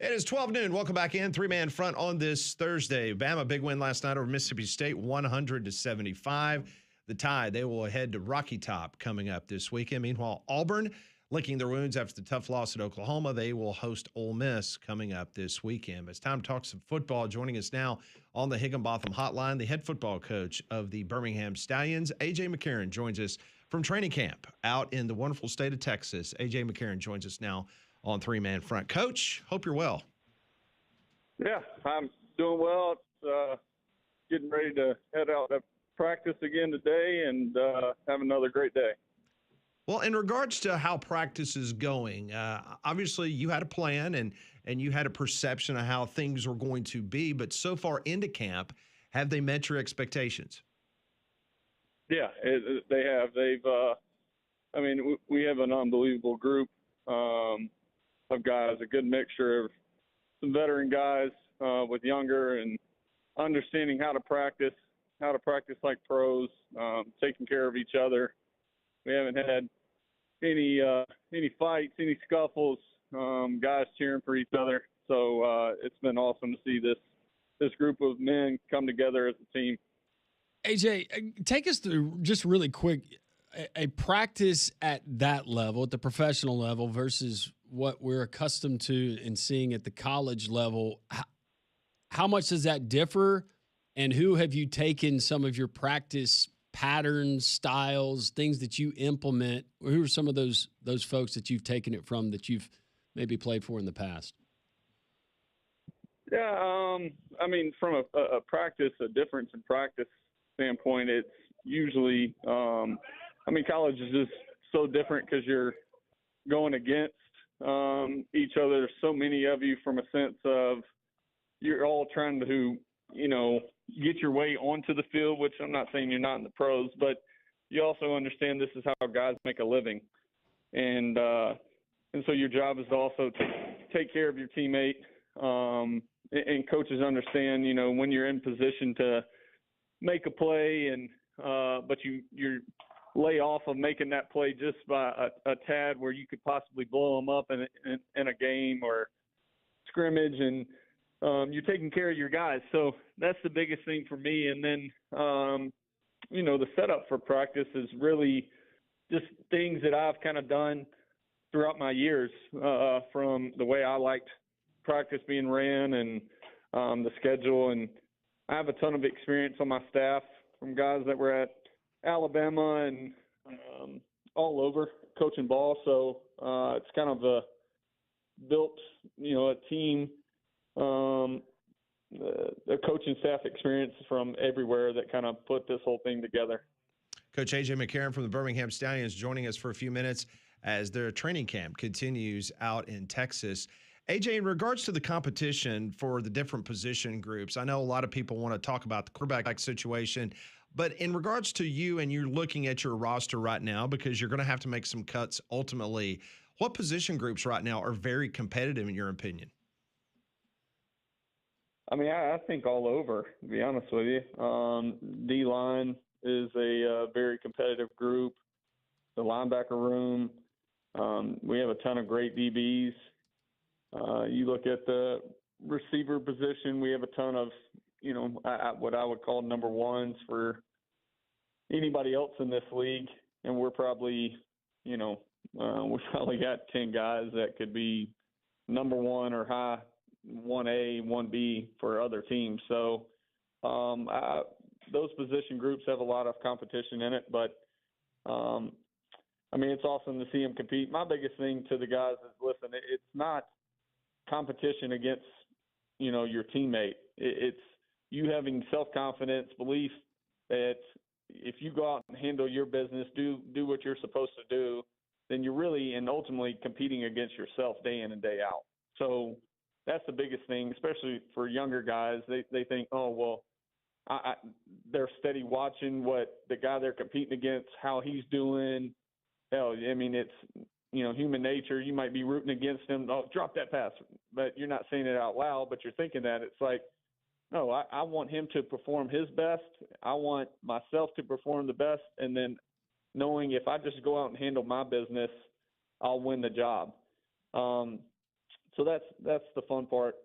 It is 12 noon. Welcome back in. Three-man front on this Thursday. Bama, big win last night over Mississippi State, 100-75. The Tide, they will head to Rocky Top coming up this weekend. Meanwhile, Auburn, licking their wounds after the tough loss at Oklahoma. They will host Ole Miss coming up this weekend. But it's time to talk some football. Joining us now on the Higginbotham Hotline, the head football coach of the Birmingham Stallions, A.J. McCarron, joins us from training camp out in the wonderful state of Texas. A.J. McCarron joins us now on three-man front. Coach, hope you're well. Yeah, I'm doing well. It's getting ready to head out to practice again today and have another great day. Well, in regards to how practice is going, obviously you had a plan and you had a perception of how things were going to be, but so far into camp, have they met your expectations? Yeah, they have. We have an unbelievable group of guys, a good mixture of some veteran guys with younger, and understanding how to practice like pros, taking care of each other. We haven't had any fights, any scuffles, guys cheering for each other. So it's been awesome to see this group of men come together as a team. AJ, take us through just really quick a practice at that level, at the professional level, versus what we're accustomed to and seeing at the college level. How much does that differ? And who have you taken some of your practice patterns, styles, things that you implement? Who are some of those folks that you've taken it from that you've maybe played for in the past? Yeah, from a difference in practice standpoint, it's usually, college is just so different because you're going against each other. There's so many of you, from a sense of you're all trying to, get your way onto the field, which I'm not saying you're not in the pros, but you also understand this is how guys make a living. And so your job is to also take care of your teammate. And coaches understand, when you're in position to make a play and but you're lay off of making that play just by a tad where you could possibly blow them up in a game or scrimmage, and you're taking care of your guys. So that's the biggest thing for me. And then, the setup for practice is really just things that I've kind of done throughout my years, from the way I liked practice being ran and the schedule. And I have a ton of experience on my staff from guys that were at Alabama and all over coaching ball. So it's kind of built, a team, a coaching staff experience from everywhere that kind of put this whole thing together. Coach A.J. McCarron from the Birmingham Stallions joining us for a few minutes as their training camp continues out in Texas. A.J., in regards to the competition for the different position groups, I know a lot of people want to talk about the quarterback situation, but in regards to you and you're looking at your roster right now, because you're going to have to make some cuts ultimately, what position groups right now are very competitive in your opinion? I think all over, to be honest with you. D-line is a very competitive group. The linebacker room, we have a ton of great DBs. You look at the receiver position, we have a ton of, what I would call number ones for anybody else in this league. And we're probably, we probably got 10 guys that could be number one or high 1A, 1B for other teams. So those position groups have a lot of competition in it, but it's awesome to see them compete. My biggest thing to the guys is, listen, it's not competition against, your teammate. It's you having self-confidence, belief that if you go out and handle your business, do what you're supposed to do, then you're really and ultimately competing against yourself day in and day out. So that's the biggest thing, especially for younger guys. They think, oh, well, they're steady watching what the guy they're competing against, how he's doing. Hell, it's, human nature. You might be rooting against him. Oh, drop that pass. But you're not saying it out loud, but you're thinking that. It's like, no, I want him to perform his best. I want myself to perform the best. And then knowing if I just go out and handle my business, I'll win the job. So that's the fun part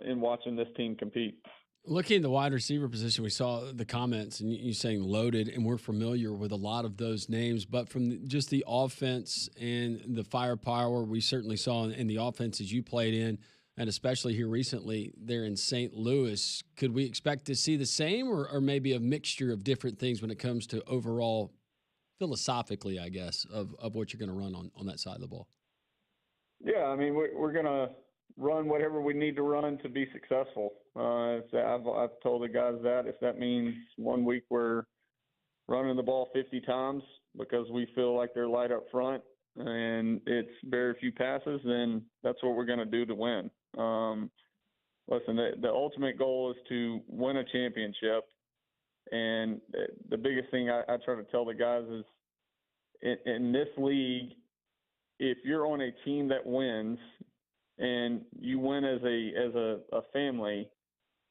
in watching this team compete. Looking at the wide receiver position, we saw the comments and you saying loaded, and we're familiar with a lot of those names. But from just the offense and the firepower we certainly saw in the offenses you played in, and especially here recently there in St. Louis, could we expect to see the same or maybe a mixture of different things when it comes to overall philosophically, I guess, of what you're going to run on that side of the ball? Yeah, I mean, we're going to run whatever we need to run to be successful. I've told the guys that if that means 1 week we're running the ball 50 times because we feel like they're light up front and it's very few passes, then that's what we're going to do to win. Listen, the ultimate goal is to win a championship. And the biggest thing I try to tell the guys is in this league, if you're on a team that wins and you win as a family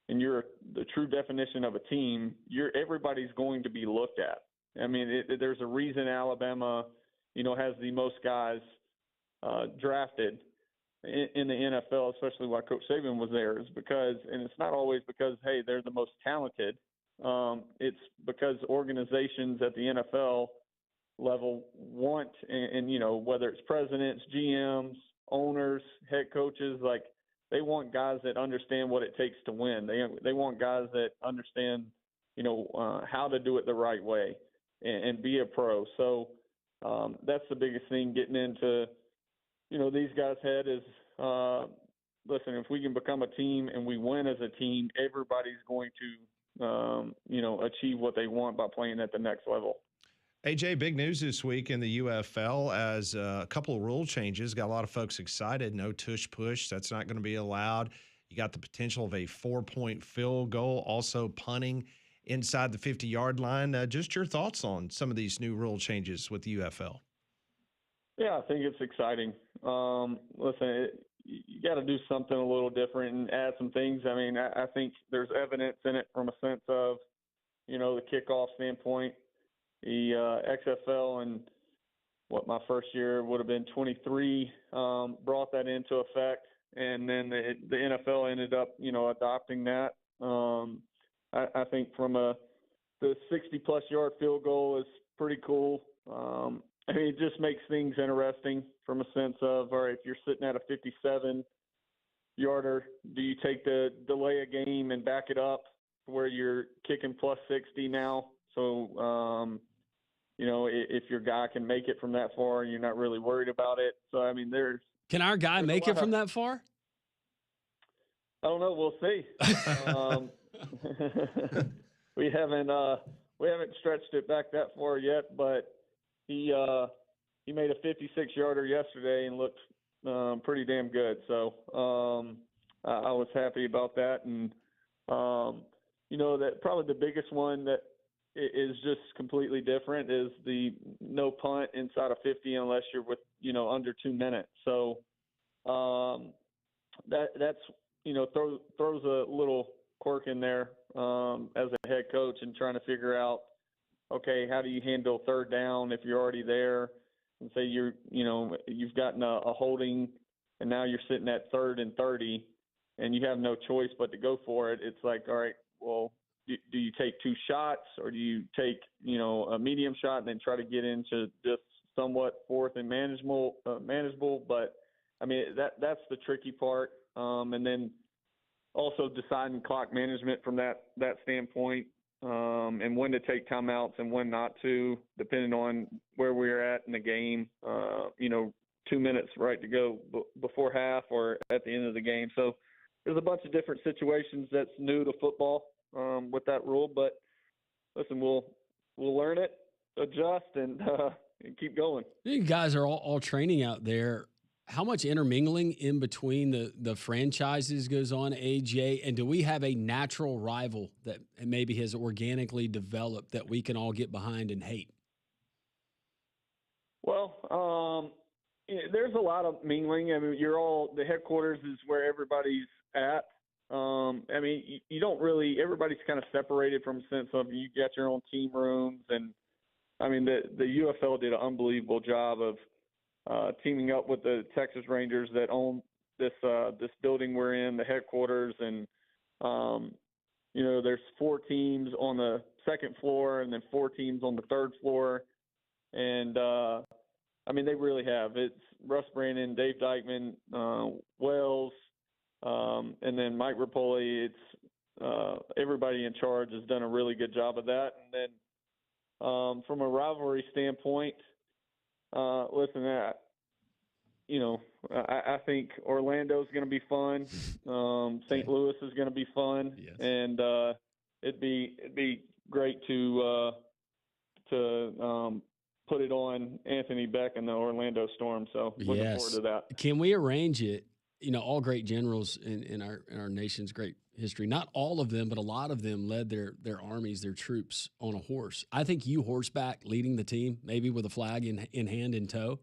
and you're the true definition of a team, everybody's going to be looked at. I mean, there's a reason Alabama, has the most guys drafted in the NFL, especially while Coach Saban was there, is because, and it's not always because, hey, they're the most talented. It's because organizations at the NFL level want, and whether it's presidents, GMs, owners, head coaches, like they want guys that understand what it takes to win. They want guys that understand, how to do it the right way and be a pro. So that's the biggest thing getting into, these guys' head is, listen, if we can become a team and we win as a team, everybody's going to, achieve what they want by playing at the next level. AJ, big news this week in the UFL as a couple of rule changes. Got a lot of folks excited. No tush push. That's not going to be allowed. You got the potential of a 4-point field goal, also punting inside the 50-yard line. Just your thoughts on some of these new rule changes with the UFL. Yeah, I think it's exciting. Listen, you got to do something a little different and add some things. I mean, I think there's evidence in it from a sense of, the kickoff standpoint. The XFL and my first year would have been 23 brought that into effect, and then the NFL ended up adopting that. I think from the 60+ yard field goal is pretty cool. I mean, it just makes things interesting from a sense of, all right, if you're sitting at a 57 yarder, do you take the delay a game and back it up where you're kicking plus 60 now? So, if your guy can make it from that far, you're not really worried about it. So, I mean, Can our guy make it from that far? I don't know. We'll see. We haven't stretched it back that far yet, but he made a 56-yarder yesterday and looked pretty damn good. So I was happy about that. And, that probably the biggest one that is just completely different is the no punt inside of 50 unless you're with, under 2 minutes. So that's throws a little quirk in there as a head coach and trying to figure out, okay, how do you handle third down if you're already there and say you've gotten a holding and now you're sitting at 3rd and 30 and you have no choice but to go for it. It's like, all right, well, do you take 2 shots or do you take, a medium shot and then try to get into just somewhat fourth and manageable? But I mean, that's the tricky part. And then also deciding clock management from that standpoint, and when to take timeouts and when not to, depending on where we're at in the game, 2 minutes right to go before half or at the end of the game. So there's a bunch of different situations that's new to football with that rule. But listen, we'll learn it, adjust, and keep going. You guys are all training out there. How much intermingling in between the franchises goes on, AJ? And do we have a natural rival that maybe has organically developed that we can all get behind and hate? Well, there's a lot of mingling. I mean, the headquarters is where everybody's at. I mean, you don't really – everybody's kind of separated from a sense of you got your own team rooms. And, I mean, the UFL did an unbelievable job of teaming up with the Texas Rangers that own this building we're in, the headquarters, and there's 4 teams on the second floor and then 4 teams on the third floor, and they really have. It's Russ Brandon, Dave Dykeman, Wells, and then Mike Rapoli. It's everybody in charge has done a really good job of that. And then from a rivalry standpoint, listen, I think Orlando's going to be fun. St. Louis is going to be fun, yes. And it'd be great to put it on Anthony Beck and the Orlando Storm. So looking forward to that. Can we arrange it? All great generals in our nation's great history. Not all of them, but a lot of them led their armies, their troops on a horse. I think you horseback leading the team, maybe with a flag in hand in tow.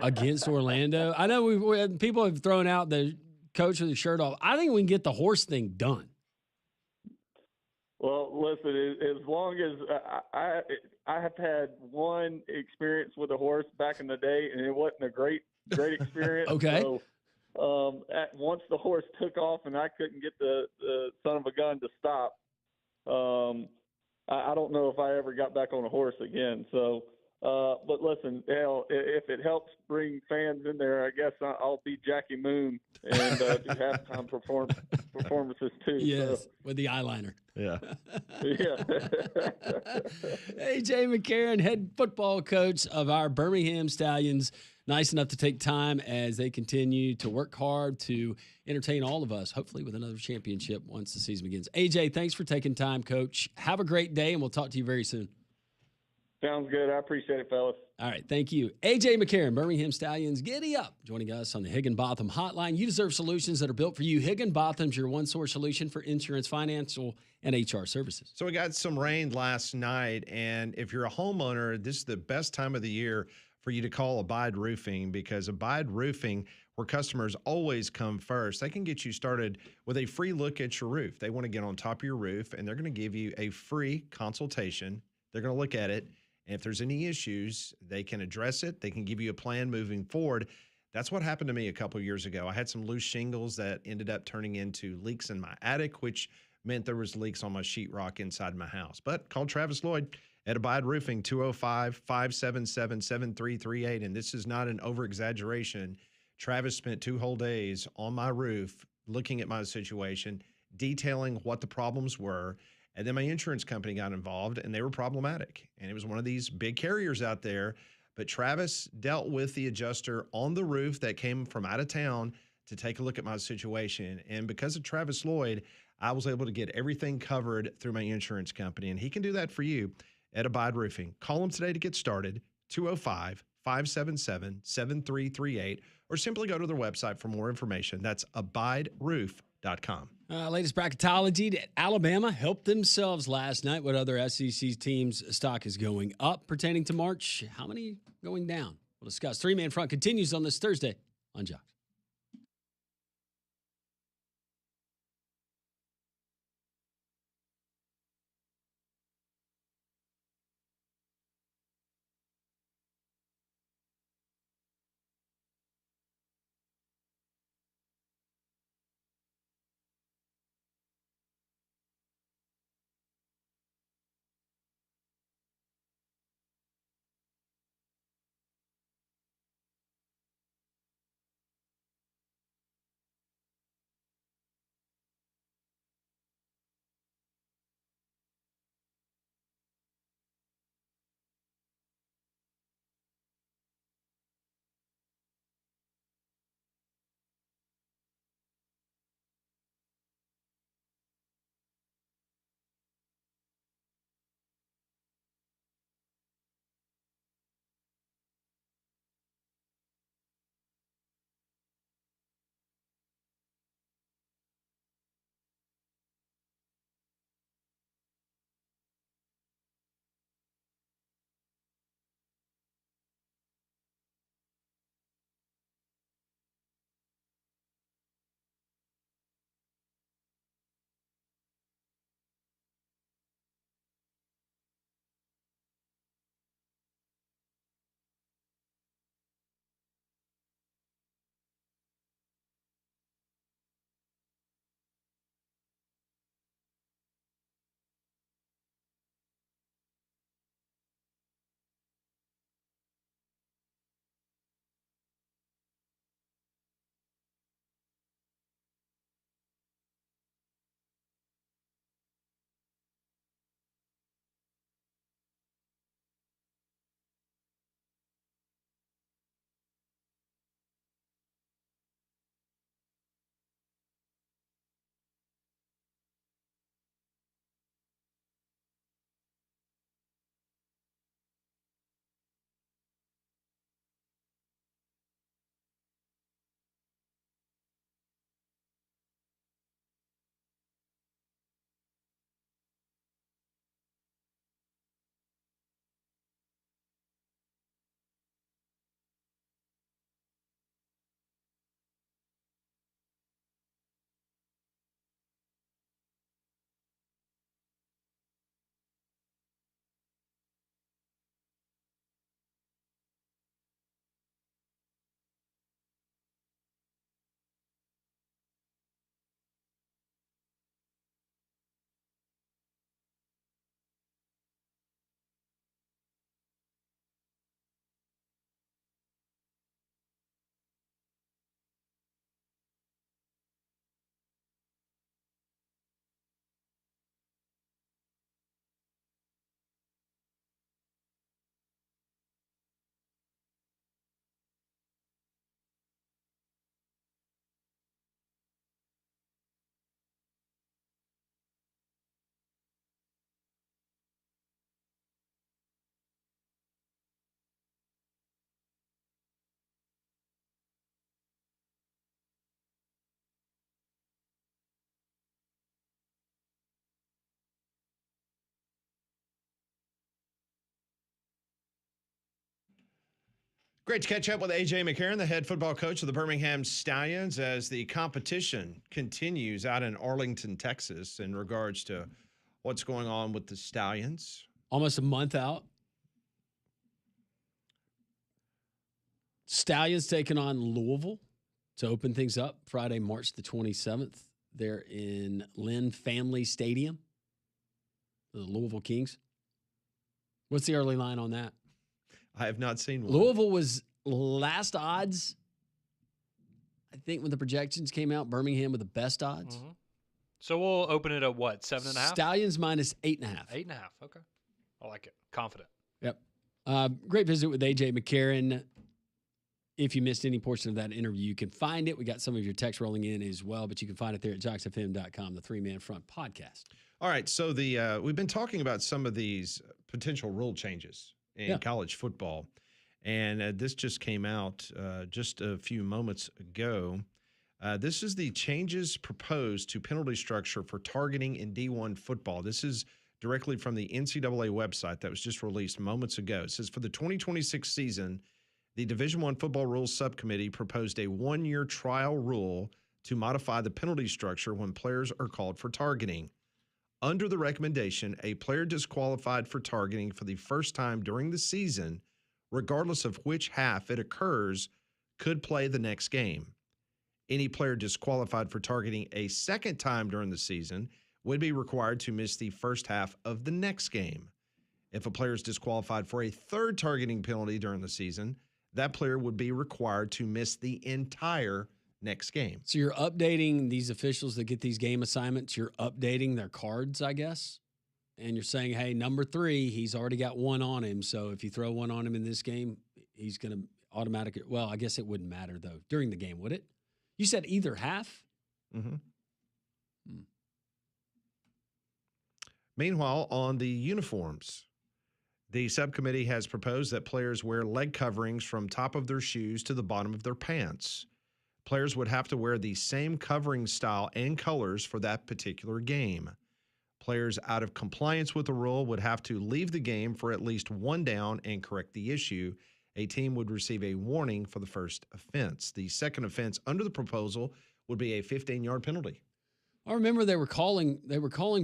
Against Orlando. I know people have thrown out the coach with the shirt off. I think we can get the horse thing done. Well, listen, as long as I have had one experience with a horse back in the day, and it wasn't a great experience. Okay. So once the horse took off and I couldn't get the son of a gun to stop, I don't know if I ever got back on a horse again. So. But listen, if it helps bring fans in there, I guess I'll be Jackie Moon and do halftime performances too. Yes, so. with the eyeliner. Yeah. Yeah. AJ McCarron, head football coach of our Birmingham Stallions, nice enough to take time as they continue to work hard to entertain all of us, hopefully with another championship once the season begins. AJ, thanks for taking time, Coach. Have a great day, and we'll talk to you very soon. Sounds good. I appreciate it, fellas. All right. Thank you. AJ McCarron, Birmingham Stallions, giddy up, joining us on the Higginbotham Hotline. You deserve solutions that are built for you. Higginbotham's your one-source solution for insurance, financial, and HR services. So we got some rain last night, and if you're a homeowner, this is the best time of the year for you to call Abide Roofing, because Abide Roofing, where customers always come first, they can get you started with a free look at your roof. They want to get on top of your roof, and they're going to give you a free consultation. They're going to look at it. And if there's any issues, they can address it. They can give you a plan moving forward. That's what happened to me a couple years ago. I had some loose shingles that ended up turning into leaks in my attic, which meant there was leaks on my sheetrock inside my house. But call Travis Lloyd at Abide Roofing, 205-577-7338. And this is not an over-exaggeration. Travis spent 2 whole days on my roof looking at my situation, detailing what the problems were. And then my insurance company got involved, and they were problematic. And it was one of these big carriers out there. But Travis dealt with the adjuster on the roof that came from out of town to take a look at my situation. And because of Travis Lloyd, I was able to get everything covered through my insurance company. And he can do that for you at Abide Roofing. Call him today to get started, 205-577-7338, or simply go to their website for more information. That's abideroof.com. Latest bracketology. Alabama helped themselves last night. What other SEC teams' stock is going up pertaining to March? How many going down? We'll discuss. Three-Man Front continues on this Thursday on Jocks. Great to catch up with A.J. McCarron, the head football coach of the Birmingham Stallions, as the competition continues out in Arlington, Texas, in regards to what's going on with the Stallions. Almost a month out. Stallions taking on Louisville to open things up Friday, March the 27th. They're in Lynn Family Stadium, the Louisville Kings. What's the early line on that? I have not seen one. Louisville was last odds. I think when the projections came out, Birmingham with the best odds. Mm-hmm. So we'll open it at what, 7.5? Stallions minus 8.5. 8.5. Okay. I like it. Confident. Yep. Great visit with A.J. McCarron. If you missed any portion of that interview, you can find it. We got some of your text rolling in as well, but you can find it there at JocksFM.com, the 3-Man Front podcast. All right. So we've been talking about some of these potential rule changes in college football. And this just came out just a few moments ago. This is the changes proposed to penalty structure for targeting in D1 football. This is directly from the NCAA website that was just released moments ago. It says, for the 2026 season, the Division I Football Rules Subcommittee proposed a 1-year trial rule to modify the penalty structure when players are called for targeting. Under the recommendation, a player disqualified for targeting for the first time during the season, regardless of which half it occurs, could play the next game. Any player disqualified for targeting a second time during the season would be required to miss the first half of the next game. If a player is disqualified for a third targeting penalty during the season, that player would be required to miss the entire next game. So you're updating these officials that get these game assignments. You're updating their cards, I guess. And you're saying, hey, number 3, he's already got one on him. So if you throw one on him in this game, he's going to automatically. Well, I guess it wouldn't matter, though, during the game, would it? You said either half? Mm-hmm. Meanwhile, on the uniforms, the subcommittee has proposed that players wear leg coverings from top of their shoes to the bottom of their pants. Players would have to wear the same covering style and colors for that particular game. Players out of compliance with the rule would have to leave the game for at least one down and correct the issue. A team would receive a warning for the first offense. The second offense under the proposal would be a 15-yard penalty. I remember they were calling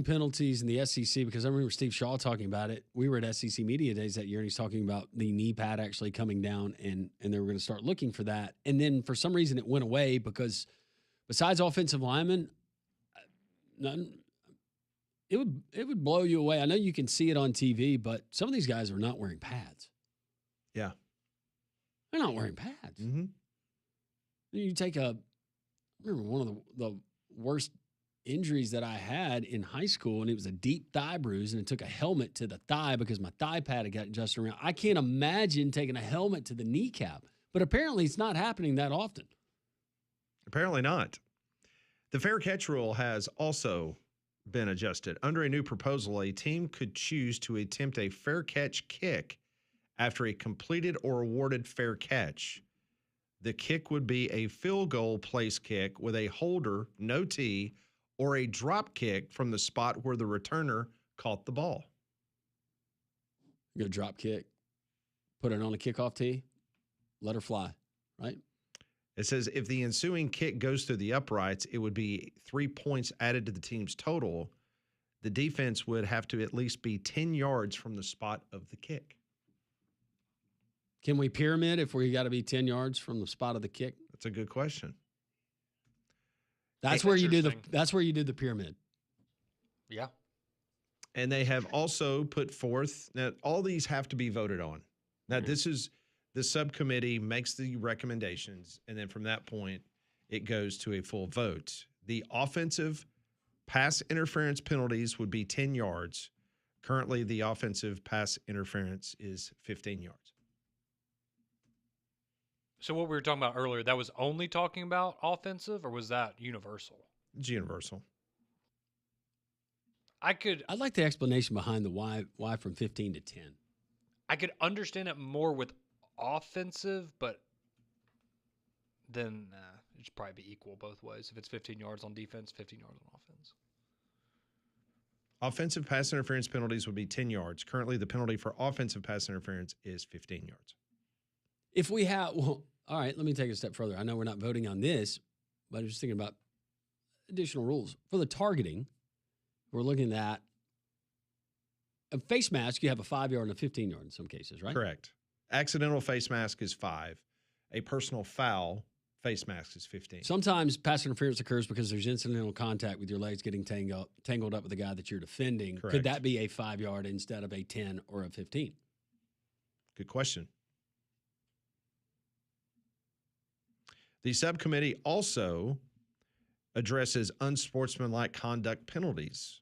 penalties in the SEC because I remember Steve Shaw talking about it. We were at SEC Media Days that year, and he's talking about the knee pad actually coming down, and they were going to start looking for that. And then for some reason it went away because besides offensive linemen, it would blow you away. I know you can see it on TV, but some of these guys are not wearing pads. Yeah. They're not wearing pads. Mm-hmm. You take I remember one of the worst injuries that I had in high school, and it was a deep thigh bruise, and it took a helmet to the thigh because my thigh pad had got adjusted around. I can't imagine taking a helmet to the kneecap, but apparently it's not happening that often. Apparently not. The fair catch rule has also been adjusted. Under a new proposal, a team could choose to attempt a fair catch kick after a completed or awarded fair catch. The kick would be a field goal place kick with a holder, no tee, or a drop kick from the spot where the returner caught the ball. Go drop kick, put it on a kickoff tee, let her fly, right? It says if the ensuing kick goes through the uprights, it would be 3 points added to the team's total. The defense would have to at least be 10 yards from the spot of the kick. Can we pyramid if we got to be 10 yards from the spot of the kick? That's a good question. That's where you do the pyramid. Yeah. And they have also put forth, now all these have to be voted on. Now this is, the subcommittee makes the recommendations, and then from that point, it goes to a full vote. The offensive pass interference penalties would be 10 yards. Currently, the offensive pass interference is 15 yards. So what we were talking about earlier, that was only talking about offensive, or was that universal? It's universal. I'd like the explanation behind the why from 15 to 10. I could understand it more with offensive, but then it should probably be equal both ways. If it's 15 yards on defense, 15 yards on offense. Offensive pass interference penalties would be 10 yards. Currently, the penalty for offensive pass interference is 15 yards. If we have, well, all right, let me take it a step further. I know we're not voting on this, but I'm just thinking about additional rules. For the targeting, we're looking at a face mask, you have a 5-yard and a 15-yard in some cases, right? Correct. Accidental face mask is 5. A personal foul face mask is 15. Sometimes pass interference occurs because there's incidental contact with your legs getting tangled up with the guy that you're defending. Correct. Could that be a 5-yard instead of a 10 or a 15? Good question. The subcommittee also addresses unsportsmanlike conduct penalties.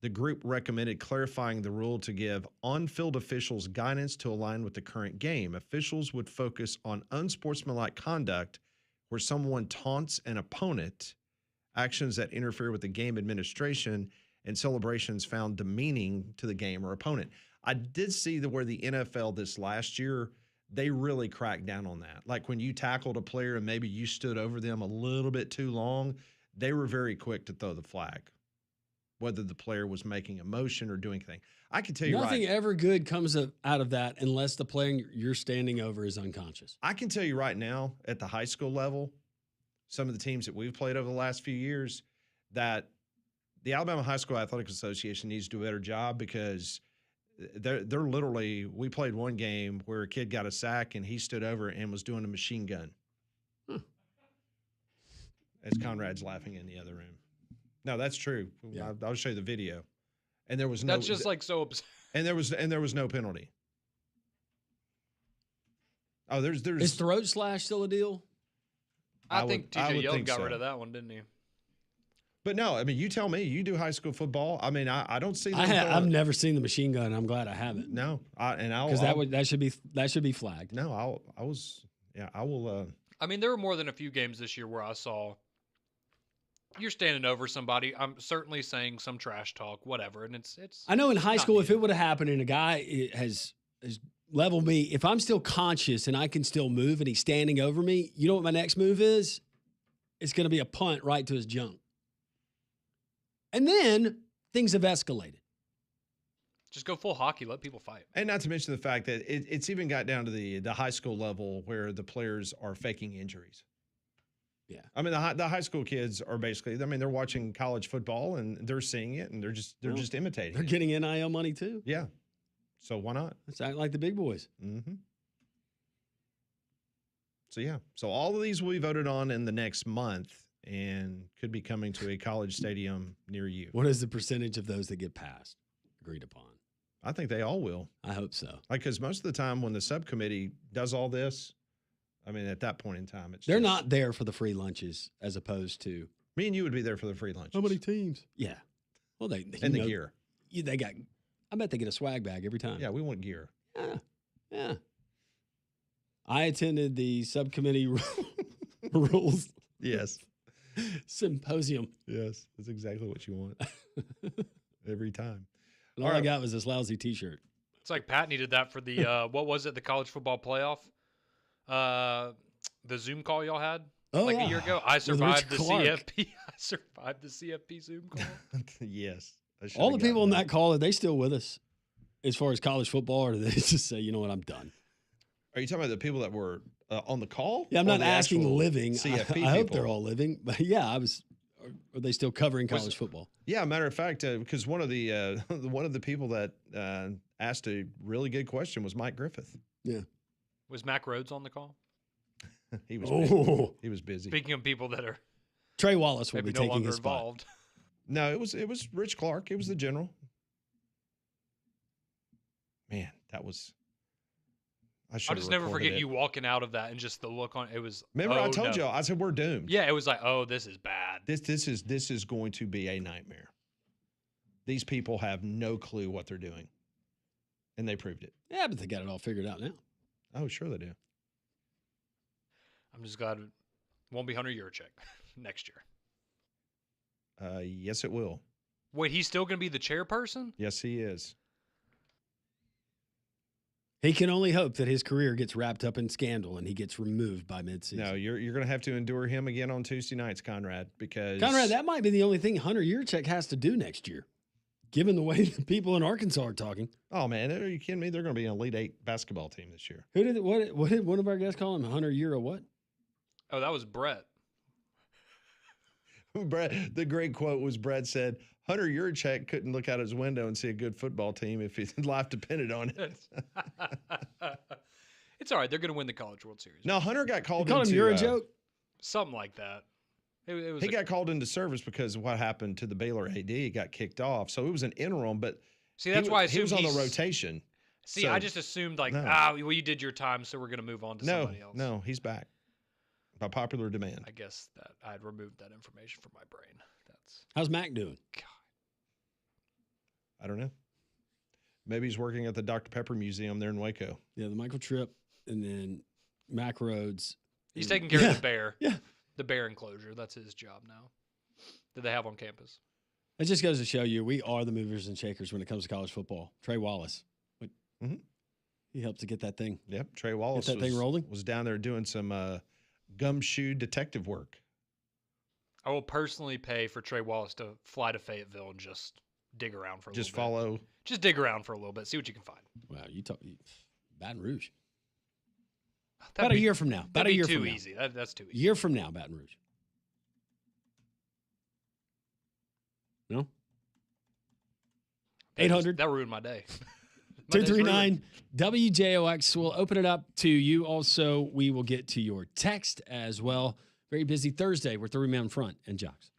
The group recommended clarifying the rule to give on-field officials guidance to align with the current game. Officials would focus on unsportsmanlike conduct where someone taunts an opponent, actions that interfere with the game administration, and celebrations found demeaning to the game or opponent. I did see where the NFL this last year, they really cracked down on that. Like when you tackled a player and maybe you stood over them a little bit too long, they were very quick to throw the flag, whether the player was making a motion or doing anything. I can tell you Nothing ever good comes out of that unless the player you're standing over is unconscious. I can tell you right now at the high school level, some of the teams that we've played over the last few years, that the Alabama High School Athletic Association needs to do a better job because they're literally, we played one game where a kid got a sack and he stood over and was doing a machine gun. As Conrad's laughing in the other room. No, that's true. Yeah. I'll show you the video. And there was That's just like so. and there was no penalty. Oh, there's Is throat slash still a deal? I think TJ Yeldon think got so. rid of that one, didn't he? But no, I mean, you tell me. You do high school football. I mean, I don't see. I've never seen the machine gun. I'm glad I haven't. No, because that should be flagged. No, I will. I mean, there were more than a few games this year where I saw you're standing over somebody. I'm certainly saying some trash talk, whatever, and it's. I know in high school, needed. if it would have happened and a guy has leveled me, if I'm still conscious and I can still move and he's standing over me, you know what my next move is? It's going to be a punt right to his junk. And then things have escalated. Just go full hockey, let people fight. And not to mention the fact that it's even got down to the high school level where the players are faking injuries. Yeah. I mean, the high school kids are basically, I mean, they're watching college football and they're seeing it and they're just imitating They're it. getting NIL money too. Yeah. So why not? Let's act like the big boys. Mm-hmm. So, yeah. So all of these will be voted on in the next month and could be coming to a college stadium near you. What is the percentage of those that get passed, agreed upon? I think they all will. I hope so. Because most of the time when the subcommittee does all this, I mean, at that point in time, They're not there for the free lunches as opposed to. Me and you would be there for the free lunches. How many teams? Yeah. Well, they and the gear. They got. I bet they get a swag bag every time. Yeah, we want gear. Yeah. I attended the subcommittee rules. Yes. Symposium. Yes, that's exactly what you want every time. And all I got was this lousy T-shirt. It's like Pat needed that for the what was it? The college football playoff. The Zoom call y'all had a year ago. I survived the CFP. I survived the CFP Zoom call. Yes. All the people in that call, are they still with us as far as college football, or do they just say, you know what, I'm done? Are you talking about the people that were on the call? Yeah, I'm not asking living. CFP I hope they're all living. But yeah, are they still covering college football? Yeah, matter of fact, because one of the people that asked a really good question was Mike Griffith. Yeah. Was Mac Rhodes on the call? He was busy. He was busy. Speaking of people that are Trey Wallace will maybe be no taking longer his spot. involved. No, it was Rich Clark. It was the general. Man, that was. I'll just never forget you walking out of that and just the look on it was. Remember, I told y'all. I said we're doomed. Yeah, it was like, oh, this is bad. This is going to be a nightmare. These people have no clue what they're doing, and they proved it. Yeah, but they got it all figured out now. Oh, sure they do. I'm just glad it won't be Hunter Yurchek next year. Yes, it will. Wait, he's still going to be the chairperson? Yes, he is. He can only hope that his career gets wrapped up in scandal and he gets removed by midseason. No, you're going to have to endure him again on Tuesday nights, Conrad, because Conrad, that might be the only thing Hunter Yurchek has to do next year. given the way the people in Arkansas are talking. Oh, man, are you kidding me? They're going to be an Elite Eight basketball team this year. What did one of our guys call him? Hunter Euro what? Oh, that was Brett. Brett, the great quote was Brett said, Hunter Yurchek couldn't look out his window and see a good football team if his life depended on it. It's all right. They're going to win the College World Series. No, Hunter got called You called him into Euro joke? Something like that. It was he got called into service because of what happened to the Baylor AD. He got kicked off. So it was an interim, but see, that's why I he was on the he's- rotation. See, So- I just assumed like, No. well, you did your time, so we're going to move on to somebody else. No, he's back by popular demand. I guess that I had removed that information from my brain. That's How's Mac doing? God. I don't know. Maybe he's working at the Dr. Pepper Museum there in Waco. Yeah, the Michael Tripp and then Mac Rhodes. He's and- taking care of the bear. Yeah. The bear enclosure. That's his job now. That they have on campus. It just goes to show you we are the movers and shakers when it comes to college football. Trey Wallace. He helped to get that thing. Yep, Trey Wallace that thing rolling? was down there doing some gumshoe detective work. I will personally pay for Trey Wallace to fly to Fayetteville and just dig around for a Just little bit. follow. Just dig around for a little bit. See what you can find. Wow, Baton Rouge. That'd About a be- year from now. About That'd a be year too from now. easy. That's too easy. Year from now, Baton Rouge. No? 800 That ruined my day. My day's ruined. 239 WJOX. We'll open it up to you. Also, we will get to your text as well. Very busy Thursday. We're 3-man front and Jocks.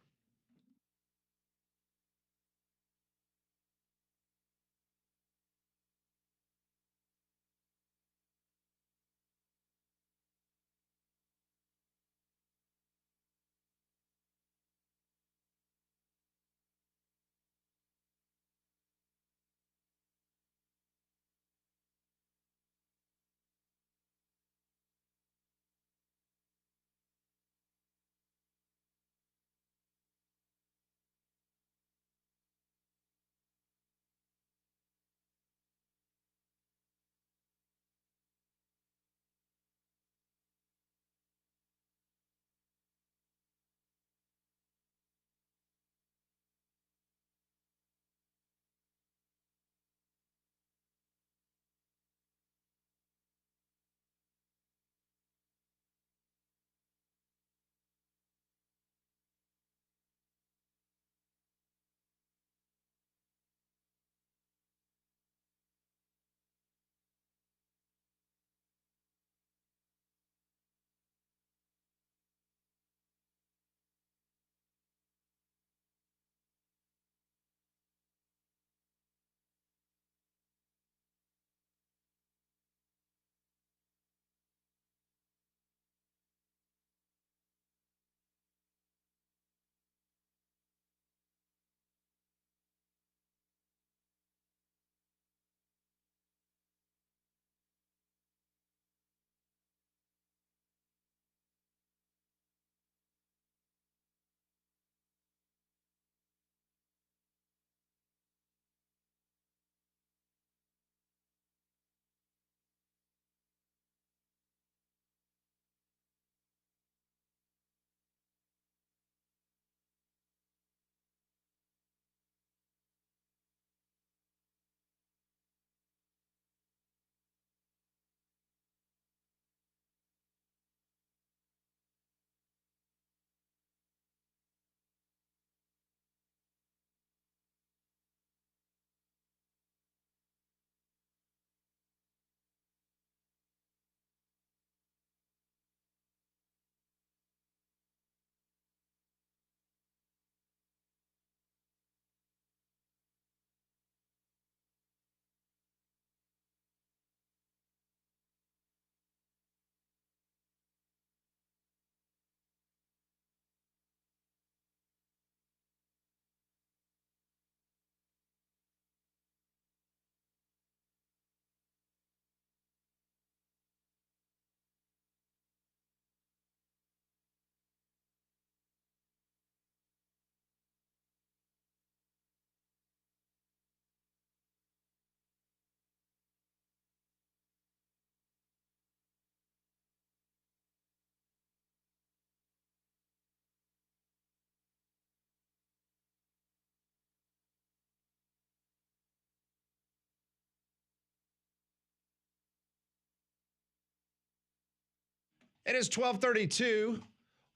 It is 1232,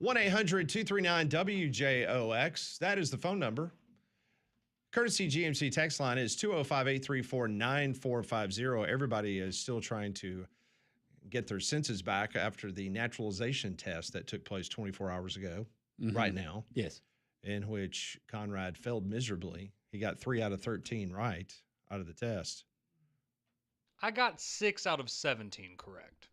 1-800-239-WJOX. That is the phone number. Courtesy GMC text line is 205-834-9450. Everybody is still trying to get their senses back after the naturalization test that took place 24 hours ago, right now. Yes. In which Conrad failed miserably. He got 3 out of 13 right out of the test. I got 6 out of 17 correct.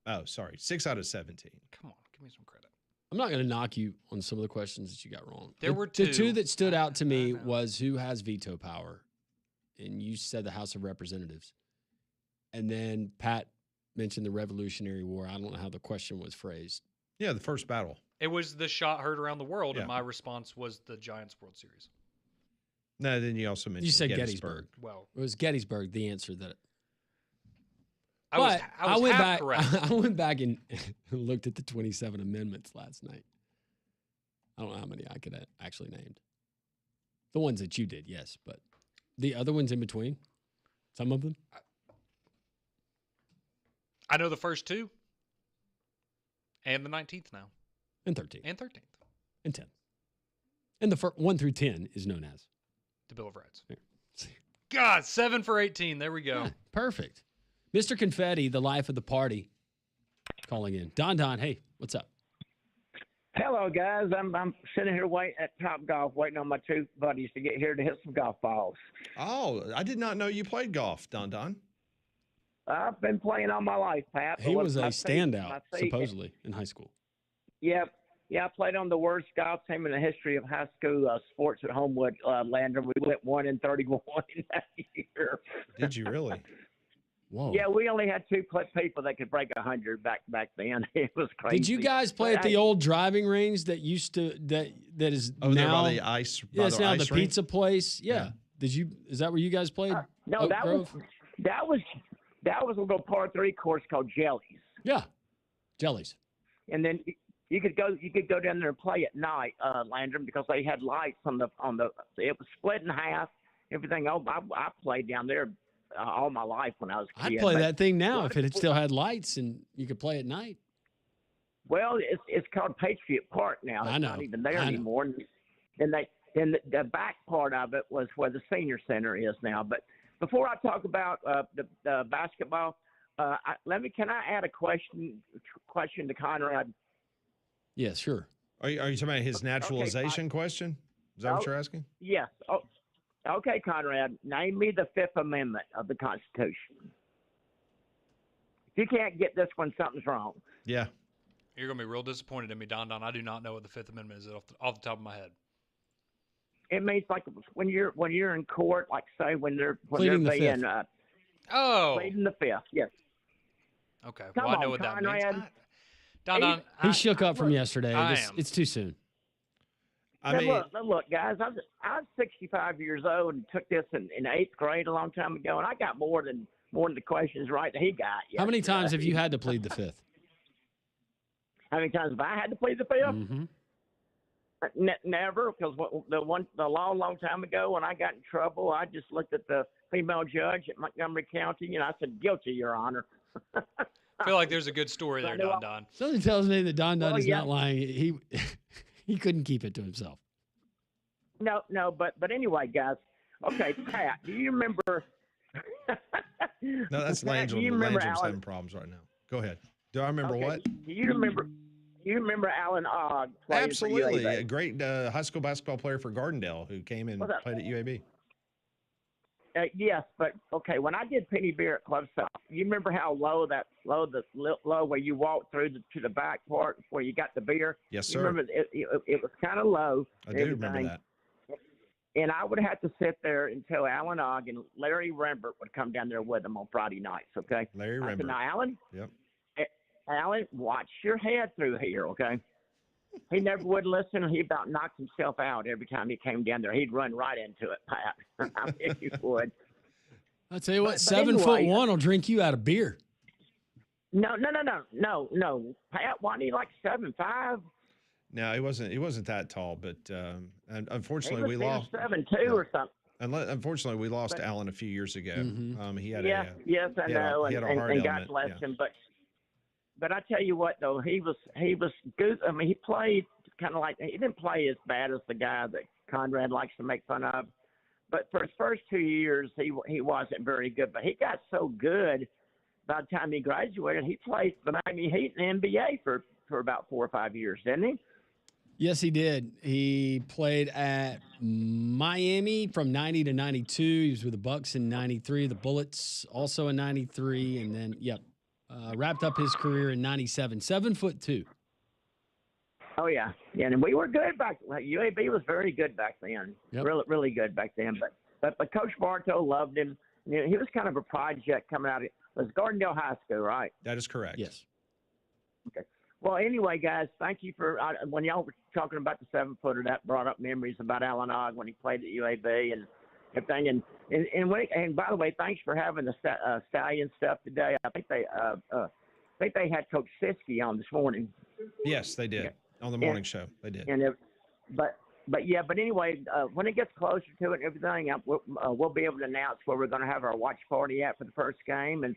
Oh, sorry. 6 out of 17. Come on, give me some credit. I'm not going to knock you on some of the questions that you got wrong. There were two. The two that stood out to me was who has veto power, and you said the House of Representatives. And then Pat mentioned the Revolutionary War. I don't know how the question was phrased. Yeah, the first battle. It was the shot heard around the world, Yeah. and my response was the Giants World Series. No, then you also mentioned You said Gettysburg. Well, It was Gettysburg, the answer that. I was went half back. correct. I went back and looked at the 27 amendments last night. I don't know how many I could have actually named. The ones that you did, yes, but the other ones in between, some of them. I know the first two, and the 19th now, And 13. and 13th, And 10. And the 1 through 10 is known as. the Bill of Rights. Here. God, 7 for 18. There we go. Yeah, perfect. Mr. Confetti, the life of the party, calling in. Don, hey, what's up? Hello, guys. I'm sitting here waiting at Top Golf, waiting on my two buddies to get here to hit some golf balls. Oh, I did not know you played golf, Don. I've been playing all my life, Pat. He was a My standout, feet- supposedly, in high school. Yep. Yeah, I played on the worst golf team in the history of high school sports at Homewood, Landon. We went 1-31 that year. Did you really? Whoa. Yeah, we only had two people that could break 100 back then. It was crazy. Did you guys play at the old driving range that used to that is Oh, there now by the ice. yeah, it's now the ice rink? pizza place? Yeah. Yeah. Did you? Is that where you guys played? No, Oak that Grove? was a little par 3 course called Jellies. Yeah. Jellies. And then you could go down there and play at night, Landon, because they had lights on the it was split in half. Everything. Oh, I played down there all my life when I was a kid. I'd play but- that thing now if it had still had lights and you could play at night. Well, it's called Patriot Park now. I It's know. not even there I know. anymore. And the back part of it was where the senior center is now. But before I talk about the basketball, can I add a question to Conrad? Yeah, sure. Are you talking about his naturalization question? Is that what you're asking? Yes. Oh, okay, Conrad. Name me the Fifth Amendment of the Constitution. If you can't get this one, something's wrong. Yeah. You're going to be real disappointed in me, Don. I do not know what the Fifth Amendment is off the top of my head. It means like when you're in court, like say when they're Pleading the being fifth. pleading the fifth. Yes. Okay. Come Well, I know on, what that Conrad. means. Don, He shook up from yesterday. I am. It's too soon. I Now, mean, look, guys. I was 65 years old and took this in 8th grade a long time ago, and I got more than the questions right that he got. How many yesterday. times have you had to plead the fifth? How many times have I had to plead the fifth? Mm-hmm. Never, because the law a long time ago when I got in trouble, I just looked at the female judge at Montgomery County and I said, "Guilty, Your Honor." I feel like there's a good story there, Don. Something tells me that Don Well, is yeah. not lying. He couldn't keep it to himself. No, but anyway, guys. Okay, Pat, do you remember? no, that's Pat, do Landrum. you remember Landrum's Alan? having problems right now. Go ahead. Do I remember Okay, what? Do you remember? You remember Alan Ogg? playing for Absolutely. UAB? A great high school basketball player for Gardendale who came and What's up? played at UAB. Yes, but okay. When I did penny beer at Club South, you remember how low where you walked through to the back part where you got the beer? Yes, You sir. remember it was kind of low. I and do remember everything. that. And I would have to sit there until Alan Ogg and Larry Rembert would come down there with them on Friday nights. Okay. Larry I said, Rembert. now, Alan. Yep. Alan, watch your head through here, okay? He never would listen. He about knocked himself out every time he came down there. He'd run right into it, Pat. I mean, he would. I'll tell you what, But 7'1" anyway- will drink you out of beer. No. Pat, wasn't he like 7'5"? No, he wasn't that tall, but and He unfortunately was we lost. 7'2" or something. Unfortunately, we lost But- Alan a few years ago. Mhm. He had Yes, I he had a- know, he had a and heart God ailment, bless yeah. him. I tell you what though, he was good. I mean, he played kind of like he didn't play as bad as the guy that Conrad likes to make fun of. But for his first 2 years, he wasn't very good. But he got so good by the time he graduated. He played for the Miami Heat in the NBA for about 4 or 5 years, didn't he? Yes, he did. He played at Miami from 90 to 92. He was with the Bucks in 93, the Bullets also in 93, and then, wrapped up his career in 97. 7'2". Oh yeah, and we were good back. Like, UAB was very good back then. Yep. Really, really good back then. But Coach Bartow loved him. You know, he was kind of a project coming out of it. Was Gardendale High School, right? That is correct. Yes. Okay. Well, anyway, guys, thank you for when y'all were talking about the 7-footer. That brought up memories about Alan Ogg when he played at UAB and everything. And by the way, thanks for having the Stallion stuff today. I think they had Coach Siskey on this morning. Yes, they did on the morning show. They did. But anyway, when it gets closer to it and everything, we'll be able to announce where we're going to have our watch party at for the first game. And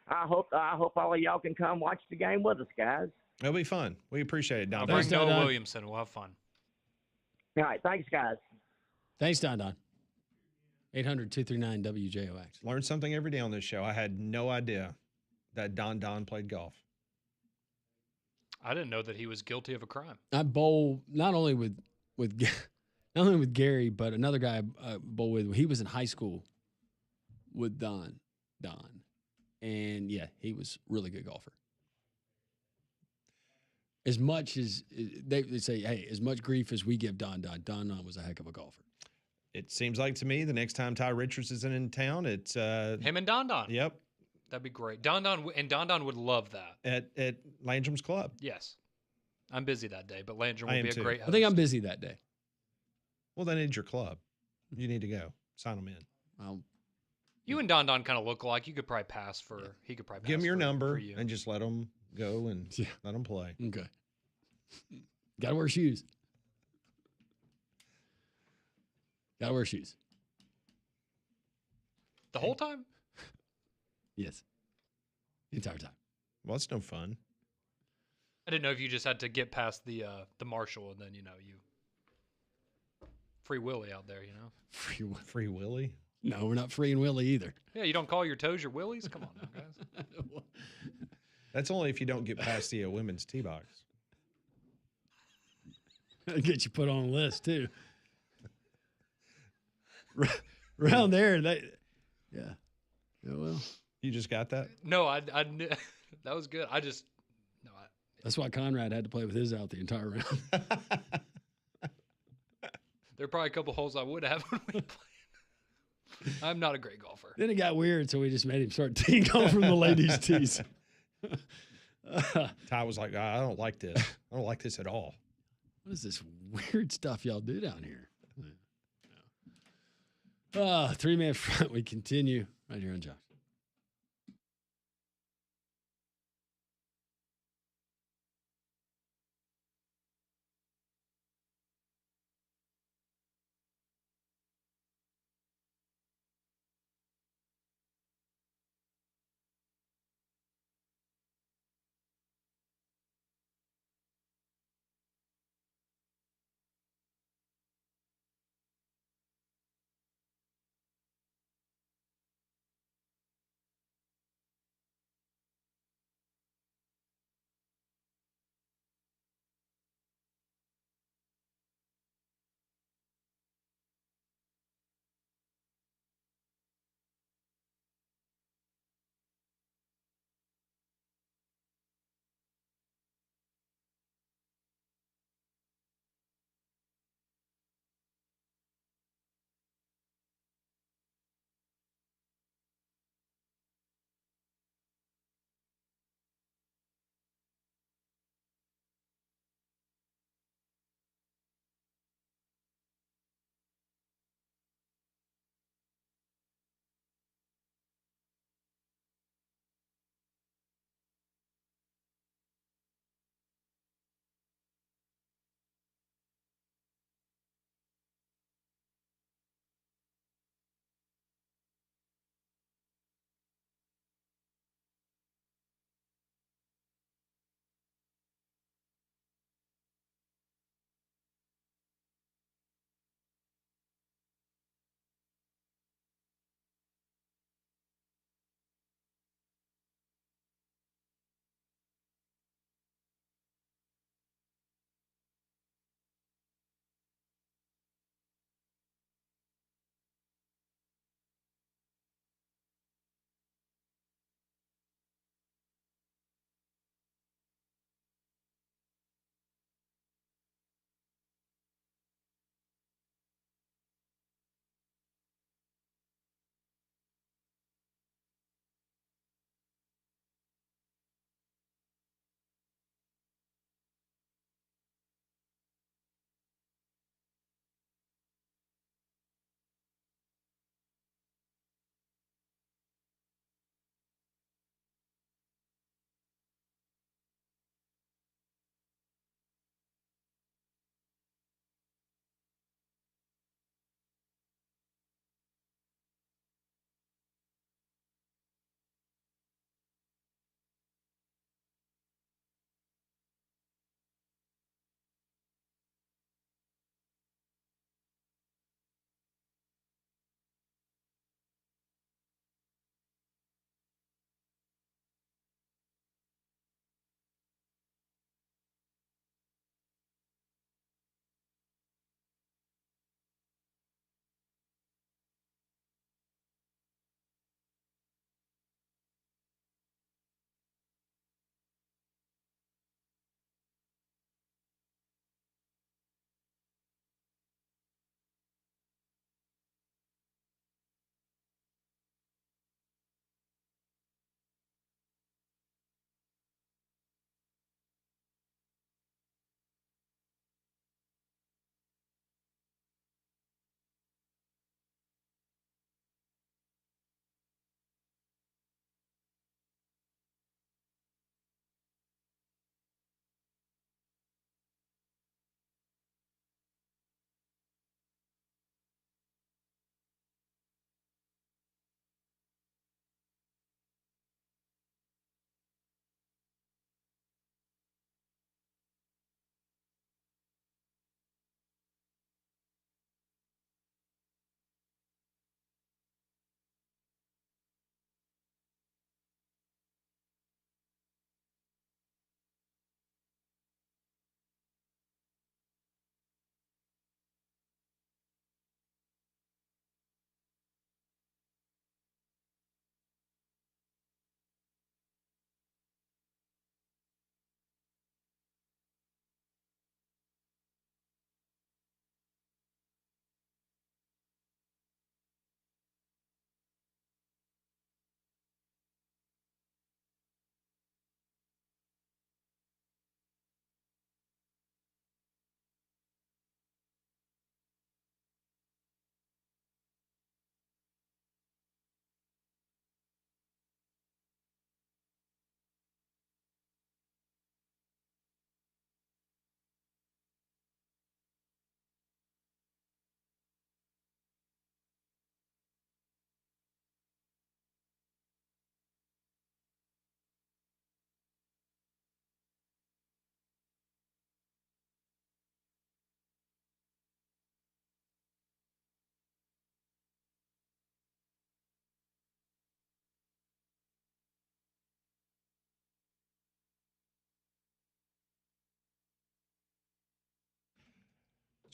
I hope all of y'all can come watch the game with us, guys. It'll be fun. We appreciate it, Don. I'll bring Thanks, Don. Noah Williamson. We'll have fun. All right, thanks, guys. Thanks, Don. 800-239-WJOX. Learn something every day on this show. I had no idea that Don played golf. I didn't know that he was guilty of a crime. I bowl not only with Gary, but another guy I bowl with. He was in high school with Don, and yeah, he was a really good golfer. As much as they say, hey, as much grief as we give Don was a heck of a golfer. It seems like to me the next time Ty Richards is in town, it's Him and Don. Yep, That'd be great. Don would love that. at Landrum's Club. Yes. I'm busy that day, but Landrum I will am be a too. great host. I think I'm busy that day. Well, they need your club. You need to go sign them in. You and Don kind of look alike. You could probably pass for. He could probably pass Give them your for number you. and just let them go and let them play. Okay. Got to wear shoes. Got to wear shoes. The whole time? Yes. The entire time. Well, it's no fun. I didn't know if you just had to get past the marshal and then you free Willy out there. Free Willy? No, we're not freeing Willie either. Yeah, you don't call your toes your willies. Come on now, guys. That's only if you don't get past the women's tee box. That'll get you put on a list too. Around there, yeah. Well, You just got that? No, I knew that was good. that's why Conrad had to play with his out the entire round. There are probably a couple holes I would have when we played. I'm not a great golfer. Then it got weird, so we just made him start teeing off from the ladies' tees. Ty was like, I don't like this. I don't like this at all. What is this weird stuff y'all do down here? Three-man front. We continue right here on Josh.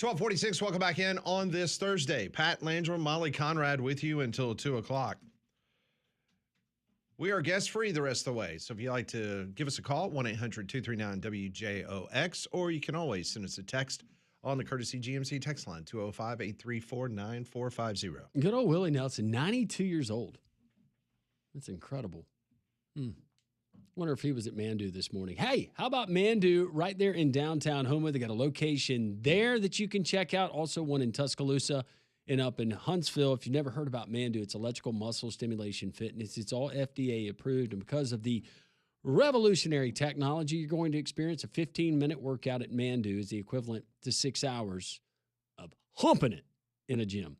1246, welcome back in on this Thursday. Pat Landrum, Molly Conrad with you until 2 o'clock. We are guest-free the rest of the way, so if you'd like to give us a call, 1-800-239-WJOX, or you can always send us a text on the Courtesy GMC text line, 205-834-9450. Good old Willie Nelson, 92 years old. That's incredible. Wonder if he was at Mandu this morning. Hey, how about Mandu right there in downtown Houma? They got a location there that you can check out. Also one in Tuscaloosa and up in Huntsville. If you've never heard about Mandu, it's electrical muscle stimulation fitness. It's all FDA approved. And because of the revolutionary technology, you're going to experience a 15-minute workout at Mandu is the equivalent to 6 hours of humping it in a gym.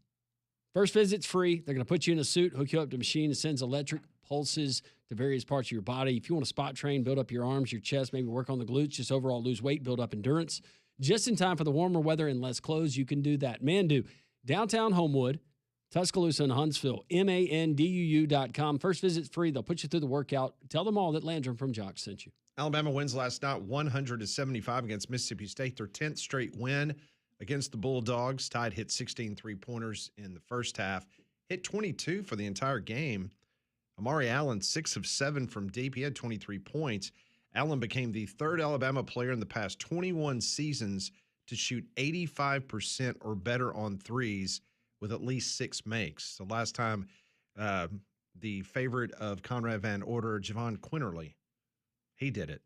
First visit's free. They're going to put you in a suit, hook you up to a machine that sends electric pulses to various parts of your body. If you want to spot train, build up your arms, your chest, maybe work on the glutes, just overall lose weight, build up endurance. Just in time for the warmer weather and less clothes, you can do that. Mandu, downtown Homewood, Tuscaloosa and Huntsville, MANDUU.com. First visit's free. They'll put you through the workout. Tell them all that Landrum from Jock sent you. Alabama wins last night 100-75 against Mississippi State, their 10th straight win against the Bulldogs. Tide hit 16 three-pointers in the first half, hit 22 for the entire game. Amari Allen, 6 of 7 from deep. He had 23 points. Allen became the third Alabama player in the past 21 seasons to shoot 85% or better on threes with at least 6 makes. The last time the favorite of Conrad Van Order, Javon Quinterly, he did it.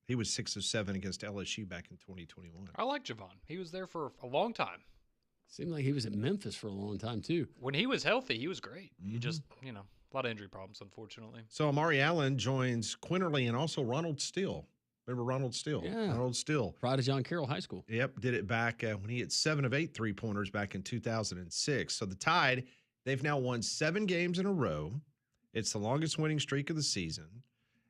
He was 6 of 7 against LSU back in 2021. I like Javon. He was there for a long time. Seemed like he was at Memphis for a long time, too. When he was healthy, he was great. He just, a lot of injury problems, unfortunately. So Amari Allen joins Quinterly and also Ronald Steele. Remember Ronald Steele? Yeah. Ronald Steele. Pride of John Carroll High School. Yep, did it back when he hit 7 of 8 three-pointers back in 2006. So the Tide, they've now won 7 games in a row. It's the longest winning streak of the season.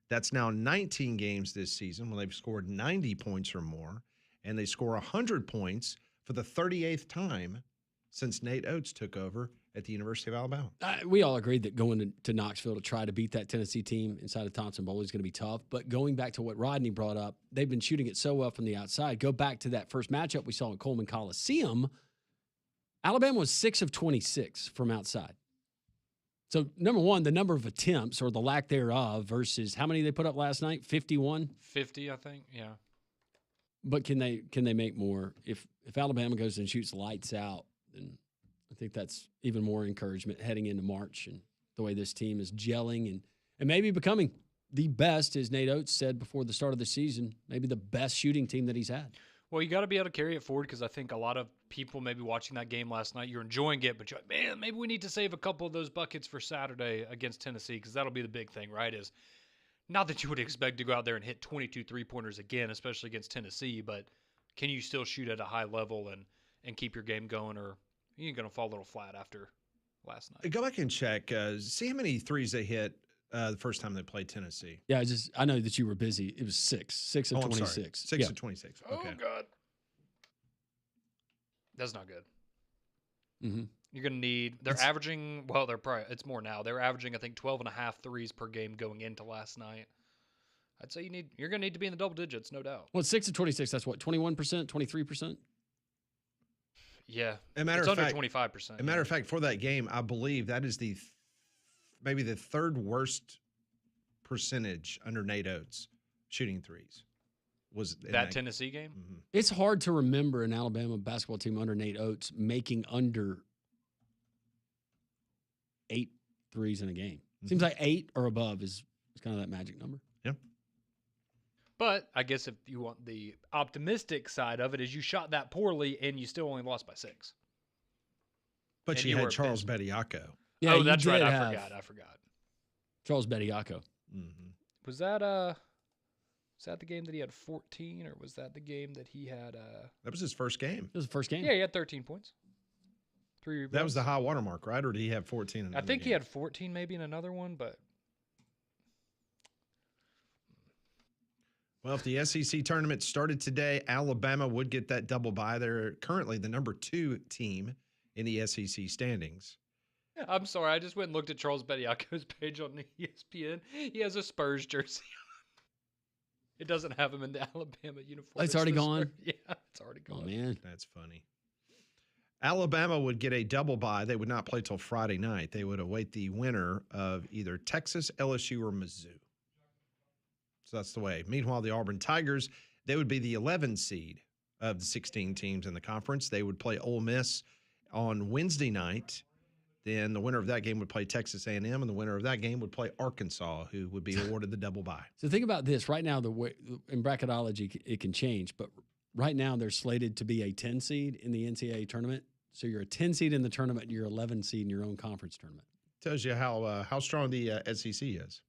That's now 19 games this season when they've scored 90 points or more, and they score 100 points for the 38th time since Nate Oates took over at the University of Alabama. We all agreed that going to Knoxville to try to beat that Tennessee team inside of Thompson Bowl is going to be tough. But going back to what Rodney brought up, they've been shooting it so well from the outside. Go back to that first matchup we saw at Coleman Coliseum. Alabama was 6 of 26 from outside. So, number one, the number of attempts or the lack thereof versus how many they put up last night? 51? 50, I think, yeah. But can they make more? If Alabama goes and shoots lights out, then I think that's even more encouragement heading into March and the way this team is gelling and maybe becoming the best, as Nate Oates said before the start of the season, maybe the best shooting team that he's had. Well, you got to be able to carry it forward because I think a lot of people maybe watching that game last night, you're enjoying it, but you're like, man, maybe we need to save a couple of those buckets for Saturday against Tennessee because that'll be the big thing, right? Is not that you would expect to go out there and hit 22 three-pointers again, especially against Tennessee, but can you still shoot at a high level and keep your game going, or you're going to fall a little flat after last night? Go back and check. See how many threes they hit the first time they played Tennessee. Yeah, I know that you were busy. It was 6 of 26. 6 of 26. Okay. Oh, God. That's not good. Mm-hmm. You're going to need – they're averaging – well, they're probably – it's more now. They're averaging, I think, 12.5 threes per game going into last night. I'd say you're going to need to be in the double digits, no doubt. Well, 6 of 26, that's what, 21%, 23%? Yeah. It's under 25%. A matter of fact, for that game, I believe that is maybe the third worst percentage under Nate Oates shooting threes. Was that Tennessee game? Mm-hmm. It's hard to remember an Alabama basketball team under Nate Oates making under 8 threes in a game. Mm-hmm. Seems like 8 or above is kind of that magic number. Yeah. But I guess if you want the optimistic side of it, is you shot that poorly and you still only lost by 6. But and you had Charles Bediako. Yeah, oh, that's right. I forgot. Charles Bediako. Mm-hmm. Was that the game that he had 14, or was that the game that he had? That was his first game. It was the first game. Yeah, he had 13 points. 3 rebounds. That was the high water mark, right? Or did he have 14 in I think game? he had 14 maybe in another one, but. Well, if the SEC tournament started today, Alabama would get that double bye. They're currently the number 2 team in the SEC standings. I'm sorry. I just went and looked at Charles Bediako's page on ESPN. He has a Spurs jersey on. It doesn't have him in the Alabama uniform. It's already gone? Yeah, it's already gone. Oh, man. That's funny. Alabama would get a double bye. They would not play till Friday night. They would await the winner of either Texas, LSU, or Mizzou. So that's the way. Meanwhile, the Auburn Tigers, they would be the 11 seed of the 16 teams in the conference. They would play Ole Miss on Wednesday night. Then the winner of that game would play Texas A&M, and the winner of that game would play Arkansas, who would be awarded the double bye. So think about this. Right now, the way in bracketology, it can change, but right now they're slated to be a 10 seed in the NCAA tournament. So you're a 10 seed in the tournament, and you're 11 seed in your own conference tournament. Tells you how strong the SEC is.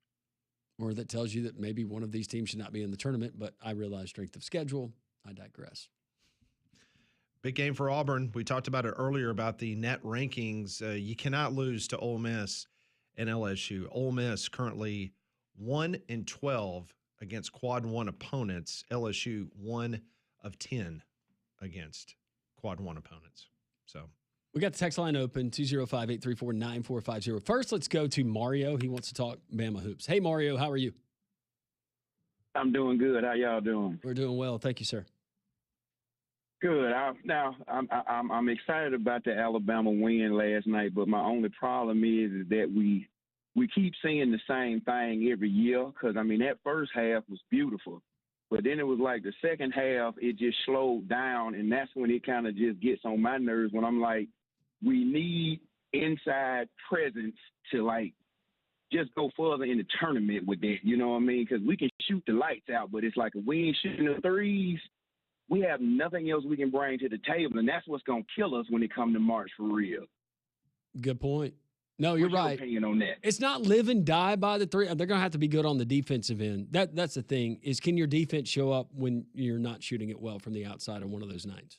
Or that tells you that maybe one of these teams should not be in the tournament, but I realize strength of schedule. I digress. Big game for Auburn. We talked about it earlier about the net rankings. You cannot lose to Ole Miss and LSU. Ole Miss currently 1-12 against quad one opponents. LSU 1 of 10 against quad one opponents. So we got the text line open, 205-834-9450. First, let's go to Mario. He wants to talk Bama hoops. Hey, Mario, how are you? I'm doing good. How y'all doing? We're doing well. Thank you, sir. Good. I'm excited about the Alabama win last night, but my only problem is that we keep seeing the same thing every year. Because that first half was beautiful, but then it was like the second half it just slowed down, and that's when it kind of just gets on my nerves. When I'm like, we need inside presence to just go further in the tournament with that. You know what I mean? Because we can shoot the lights out, but it's like if we ain't shooting the threes, we have nothing else we can bring to the table, and that's what's going to kill us when it comes to March for real. Good point. No, you're right. What's your opinion on that? It's not live and die by the three. They're going to have to be good on the defensive end. That's the thing, is can your defense show up when you're not shooting it well from the outside on one of those nights?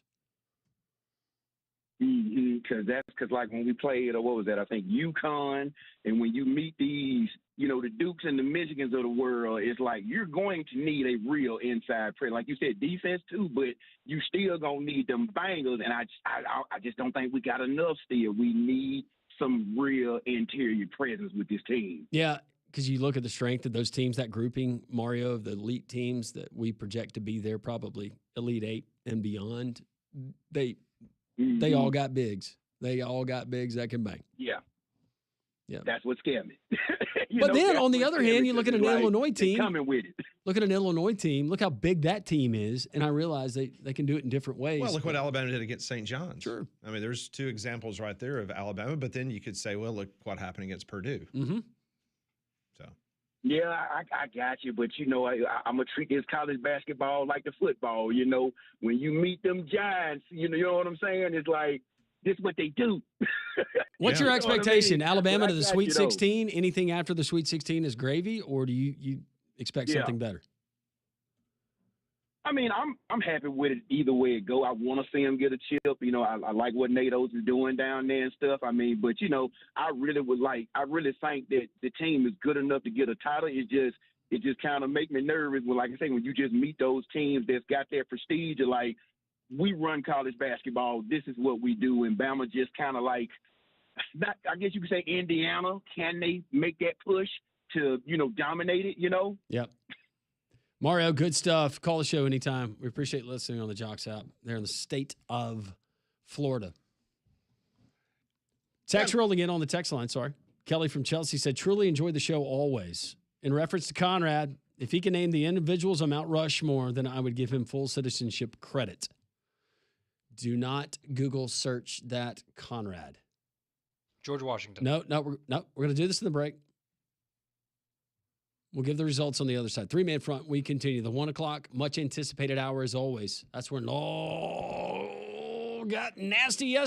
Because like when we played, or what was that? I think UConn, and when you meet these, the Dukes and the Michigans of the world, it's like you're going to need a real inside play. Like you said, defense too, but you still gonna need them bangers. And I just don't think we got enough still. We need some real interior presence with this team. Yeah, because you look at the strength of those teams, that grouping, Mario, of the elite teams that we project to be there, probably Elite Eight and beyond. They all got bigs. They all got bigs that can bang. Yeah. Yeah. That's what scared me. But then on the other hand, you look at an Illinois team. Coming with it. Look at an Illinois team. Look how big that team is. And I realize they can do it in different ways. Well, look what Alabama did against St. John's. Sure. I mean, there's two examples right there of Alabama, but then you could say, well, look what happened against Purdue. Mm-hmm. So. Yeah, I got you. But, I'm going to treat this college basketball like the football. When you meet them giants, you know what I'm saying? It's like, this is what they do. What's your expectation? You know what I mean? Alabama to the Sweet 16? Though. Anything after the Sweet 16 is gravy, or do you expect something better? I'm happy with it either way it go. I want to see them get a chip. I like what Nate Oates is doing down there and stuff. But I really think that the team is good enough to get a title. It just kind of make me nervous when, like I say, when you just meet those teams that's got their prestige, you're like, we run college basketball. This is what we do. And Bama just kind of like, I guess you could say Indiana. Can they make that push to, dominate it, Yep. Mario, good stuff. Call the show anytime. We appreciate listening on the Jocks app. They're in the state of Florida. Text rolling in on the text line, sorry. Kelly from Chelsea said, truly enjoy the show always. In reference to Conrad, if he can name the individuals on Mount Rushmore, then I would give him full citizenship credit. Do not Google search that Conrad. George Washington. No, we're going to do this in the break. We'll give the results on the other side. 3-man front, we continue. The 1 o'clock, much anticipated hour as always. That's when all got nasty yesterday.